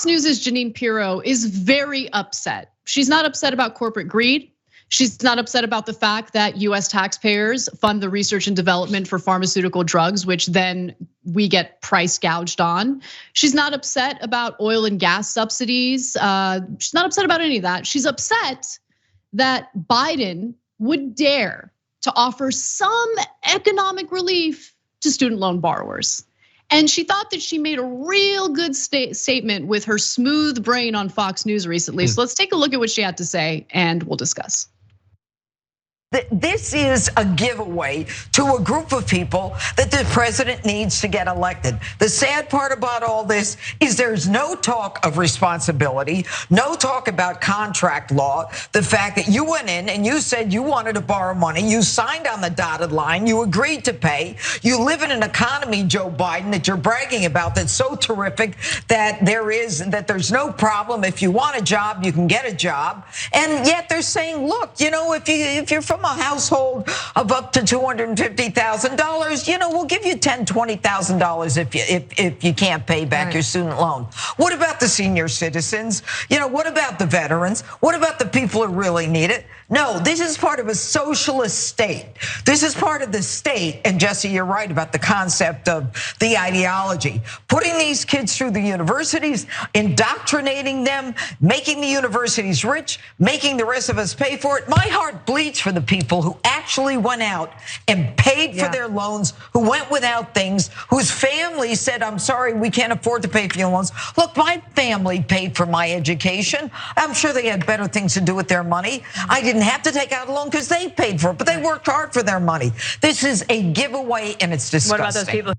Fox News' Jeanine Pirro is very upset. She's not upset about corporate greed. She's not upset about the fact that US taxpayers fund the research and development for pharmaceutical drugs, which then we get price gouged on. She's not upset about oil and gas subsidies. She's not upset about any of that. She's upset that Biden would dare to offer some economic relief to student loan borrowers. And she thought that she made a real good statement with her smooth brain on Fox News recently. So let's take a look at what she had to say and we'll discuss. This is a giveaway to a group of people that the president needs to get elected. The sad part about all this is there's no talk of responsibility, no talk about contract law. The fact that you went in and you said you wanted to borrow money, you signed on the dotted line, you agreed to pay. You live in an economy, Joe Biden, that you're bragging about that's so terrific that there's no problem. If you want a job, you can get a job. And yet they're saying, look, if you're from a household of up to $250,000, we'll give you $10,000, $20,000 if you can't pay back your student loan. What about the senior citizens? What about the veterans? What about the people who really need it? No, this is part of a socialist state. This is part of the state, and Jesse, you're right about the concept of the ideology. Putting these kids through the universities, indoctrinating them, making the universities rich, making the rest of us pay for it. My heart bleeds for the people who actually went out and paid for their loans, who went without things, whose families said, I'm sorry, we can't afford to pay for your loans. Look, my family paid for my education. I'm sure they had better things to do with their money. I didn't have to take out a loan because they paid for it, but they worked hard for their money. This is a giveaway and it's disgusting. What about those people?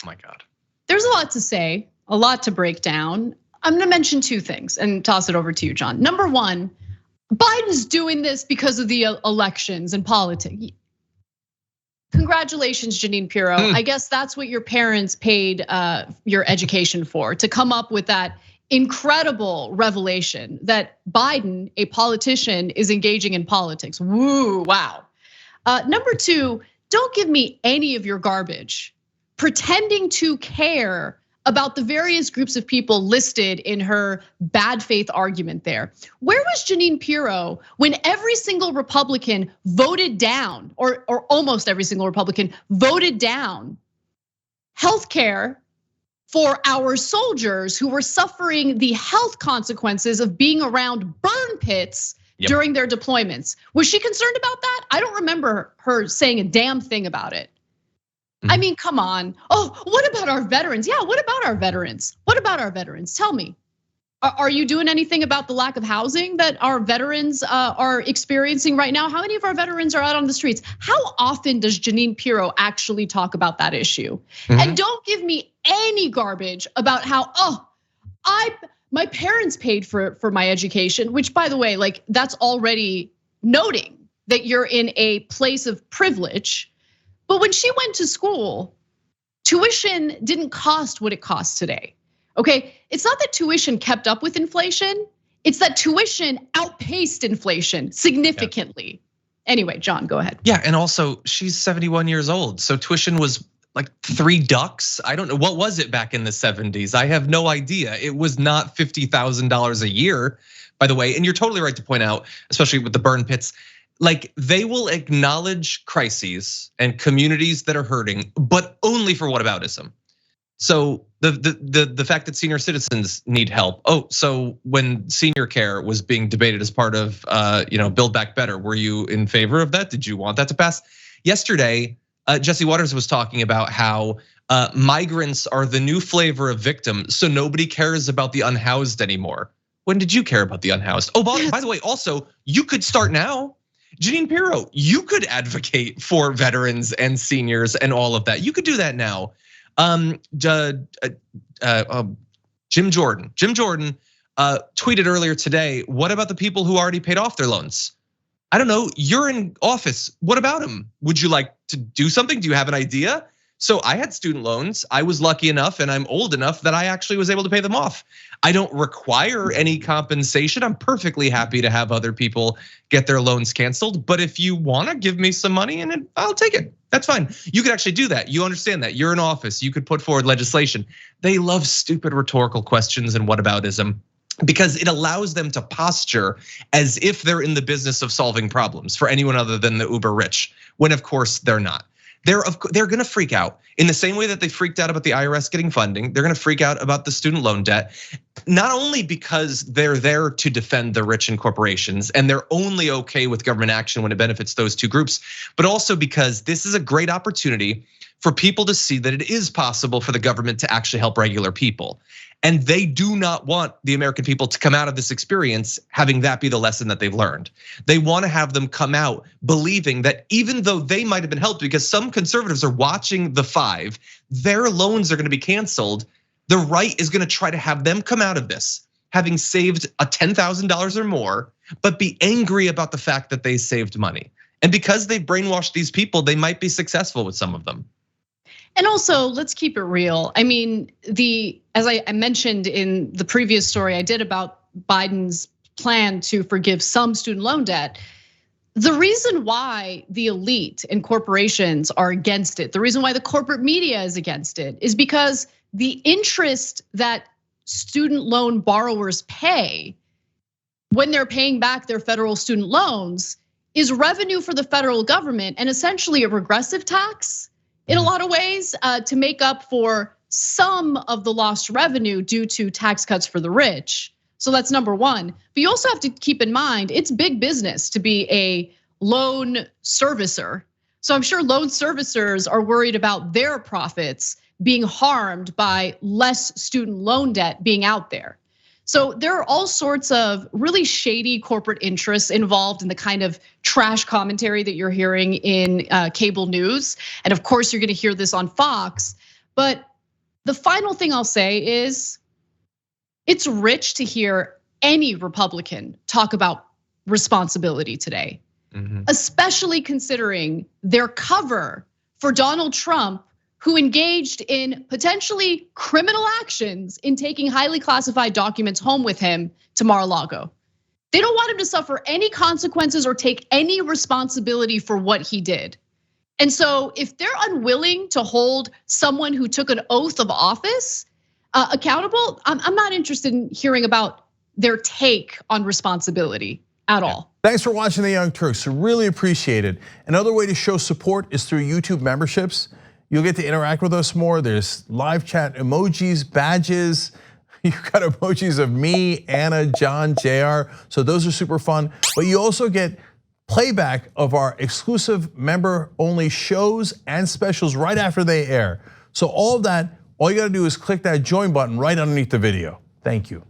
Oh my God. There's a lot to say, a lot to break down. I'm gonna mention two things and toss it over to you, John. Number one, Biden's doing this because of the elections and politics. Congratulations, Jeanine Pirro. I guess that's what your parents paid your education for, to come up with that incredible revelation that Biden, a politician, is engaging in politics. Woo, wow. Number two, don't give me any of your garbage pretending to care about the various groups of people listed in her bad faith argument there. Where was Jeanine Pirro when every single Republican voted down, or almost every single Republican voted down healthcare for our soldiers who were suffering the health consequences of being around burn pits during their deployments? Was she concerned about that? I don't remember her saying a damn thing about it. I mean, come on. Oh, what about our veterans? Yeah, what about our veterans? What about our veterans? Tell me. Are you doing anything about the lack of housing that our veterans are experiencing right now? How many of our veterans are out on the streets? How often does Jeanine Pirro actually talk about that issue? And don't give me any garbage about how, my parents paid for my education, which, by the way, like, that's already noting that you're in a place of privilege. But when she went to school, tuition didn't cost what it costs today. Okay, it's not that tuition kept up with inflation, it's that tuition outpaced inflation significantly. Anyway, John, go ahead. Yeah, and also she's 71 years old, so tuition was like $3. I don't know, what was it back in the 70s? I have no idea. It was not $50,000 a year, by the way. And you're totally right to point out, especially with the burn pits, like, they will acknowledge crises and communities that are hurting, but only for whataboutism. So the fact that senior citizens need help. Oh, so when senior care was being debated as part of Build Back Better, were you in favor of that? Did you want that to pass? Yesterday, Jesse Waters was talking about how migrants are the new flavor of victim, so nobody cares about the unhoused anymore. When did you care about the unhoused? Oh, by the way, also, you could start now. Jeanine Pirro, you could advocate for veterans and seniors and all of that. You could do that now. Jim Jordan tweeted earlier today, what about the people who already paid off their loans? I don't know, you're in office, what about them? Would you like to do something? Do you have an idea? So I had student loans. I was lucky enough and I'm old enough that I actually was able to pay them off. I don't require any compensation. I'm perfectly happy to have other people get their loans canceled. But if you wanna give me some money and I'll take it, that's fine. You could actually do that. You understand that, you're in office, you could put forward legislation. They love stupid rhetorical questions and whataboutism, because it allows them to posture as if they're in the business of solving problems for anyone other than the uber rich, when of course they're not. They're gonna freak out in the same way that they freaked out about the IRS getting funding. They're gonna freak out about the student loan debt, not only because they're there to defend the rich and corporations and they're only okay with government action when it benefits those two groups, but also because this is a great opportunity for people to see that it is possible for the government to actually help regular people. And they do not want the American people to come out of this experience having that be the lesson that they've learned. They want to have them come out believing that even though they might have been helped, because some conservatives are watching the five, their loans are going to be canceled. The right is going to try to have them come out of this having saved a $10,000 or more, but be angry about the fact that they saved money. And because they've brainwashed these people, they might be successful with some of them. And also, let's keep it real. I mean, as I mentioned in the previous story I did about Biden's plan to forgive some student loan debt, the reason why the elite and corporations are against it, the reason why the corporate media is against it, is because the interest that student loan borrowers pay when they're paying back their federal student loans is revenue for the federal government and essentially a regressive tax in a lot of ways to make up for some of the lost revenue due to tax cuts for the rich. So that's number one. But you also have to keep in mind, it's big business to be a loan servicer. So I'm sure loan servicers are worried about their profits being harmed by less student loan debt being out there. So there are all sorts of really shady corporate interests involved in the kind of trash commentary that you're hearing in cable news. And of course, you're gonna hear this on Fox. But the final thing I'll say is, it's rich to hear any Republican talk about responsibility today, especially considering their cover for Donald Trump, who engaged in potentially criminal actions in taking highly classified documents home with him to Mar-a-Lago. They don't want him to suffer any consequences or take any responsibility for what he did. And so if they're unwilling to hold someone who took an oath of office accountable, I'm not interested in hearing about their take on responsibility at all. Thanks for watching The Young Turks, really appreciate it. Another way to show support is through YouTube memberships. You'll get to interact with us more. There's live chat emojis, badges. You've got emojis of me, Anna, John, JR. So those are super fun. But you also get playback of our exclusive member-only shows and specials right after they air. So all of that, all you gotta do is click that join button right underneath the video. Thank you.